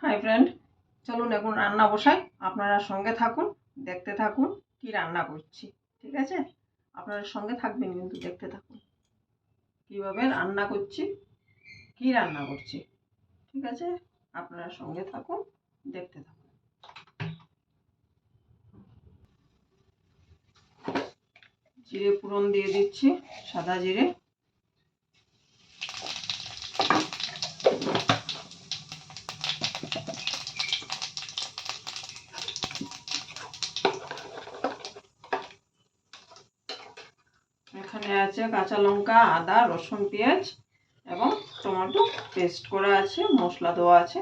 Hi friend, চলুন এখন রান্না বসাই। আপনারা সঙ্গে থাকুন, দেখতে থাকুন কি রান্না করছি। ঠিক আছে, আপনারা সঙ্গে থাকবেন কিন্তু দেখতে থাকুন কিভাবে রান্না করছি, কি রান্না করছি। ঠিক আছে, আপনারা সঙ্গে থাকুন, দেখতে থাকুন। জিরে ফোড়ন দিয়ে দিচ্ছি, সাদা জিরে। এখানে আছে কাঁচা লঙ্কা, আদা, রসুন, পেঁয়াজ এবং টমেটো পেস্ট করা আছে, মশলা দেওয়া আছে।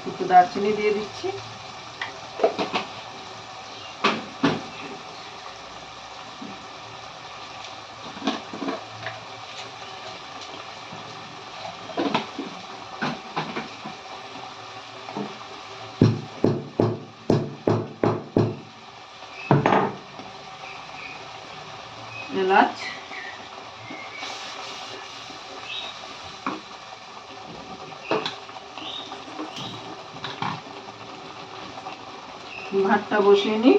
একটু দারচিনি দিয়ে দিচ্ছি। এলাচ, ভাতটা বসিয়ে নিই।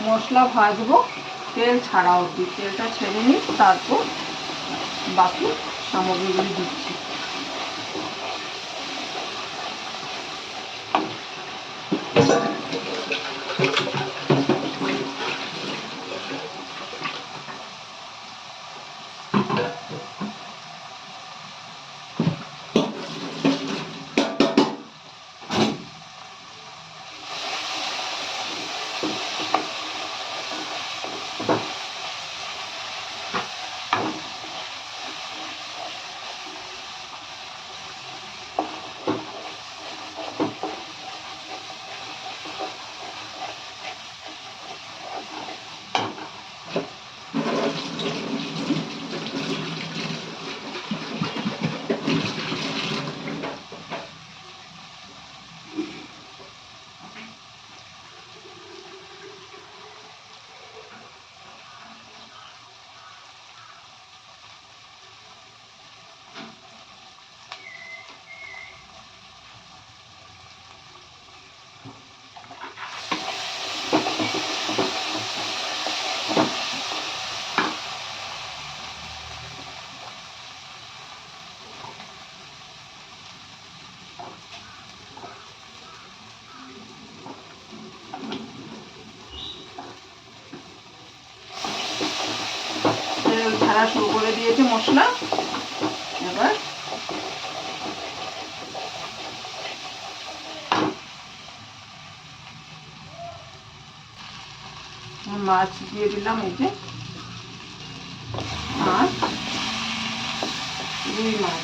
মশলা ভাজবো তেল ছাড়া অবধি, তেলটা ছেড়ে নিই, তারপর বাকি সামগ্রীগুলি দিচ্ছি। তেল ছাড়া শুরু করে দিয়েছে মশলা। এবার মাছ দিয়ে দিলাম, এই যে মাছ, রুই মাছ।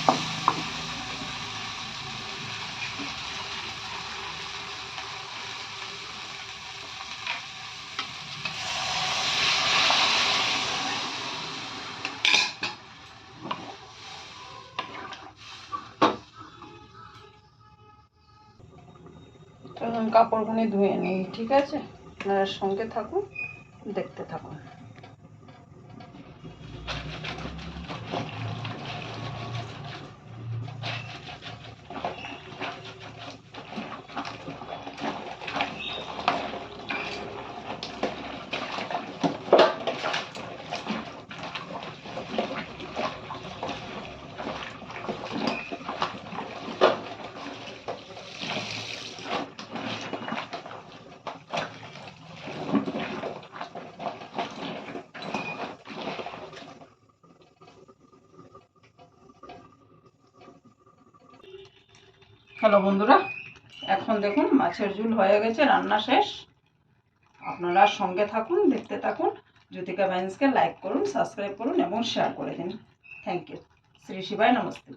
এখন কাপড়গুলি ধুয়ে নিই। ঠিক আছে, আপনারা সঙ্গে থাকুন, দেখতে থাকুন। হ্যালো বন্ধুরা, এখন দেখুন মাছের ঝোল হয়ে গেছে, রান্না শেষ। আপনারা সঙ্গে থাকুন, দেখতে থাকুন। জ্যোতিকা বাইন্সকে লাইক করুন, সাবস্ক্রাইব করুন এবং শেয়ার করে দিন। Thank you. শ্রী শিবায় নমস্তে।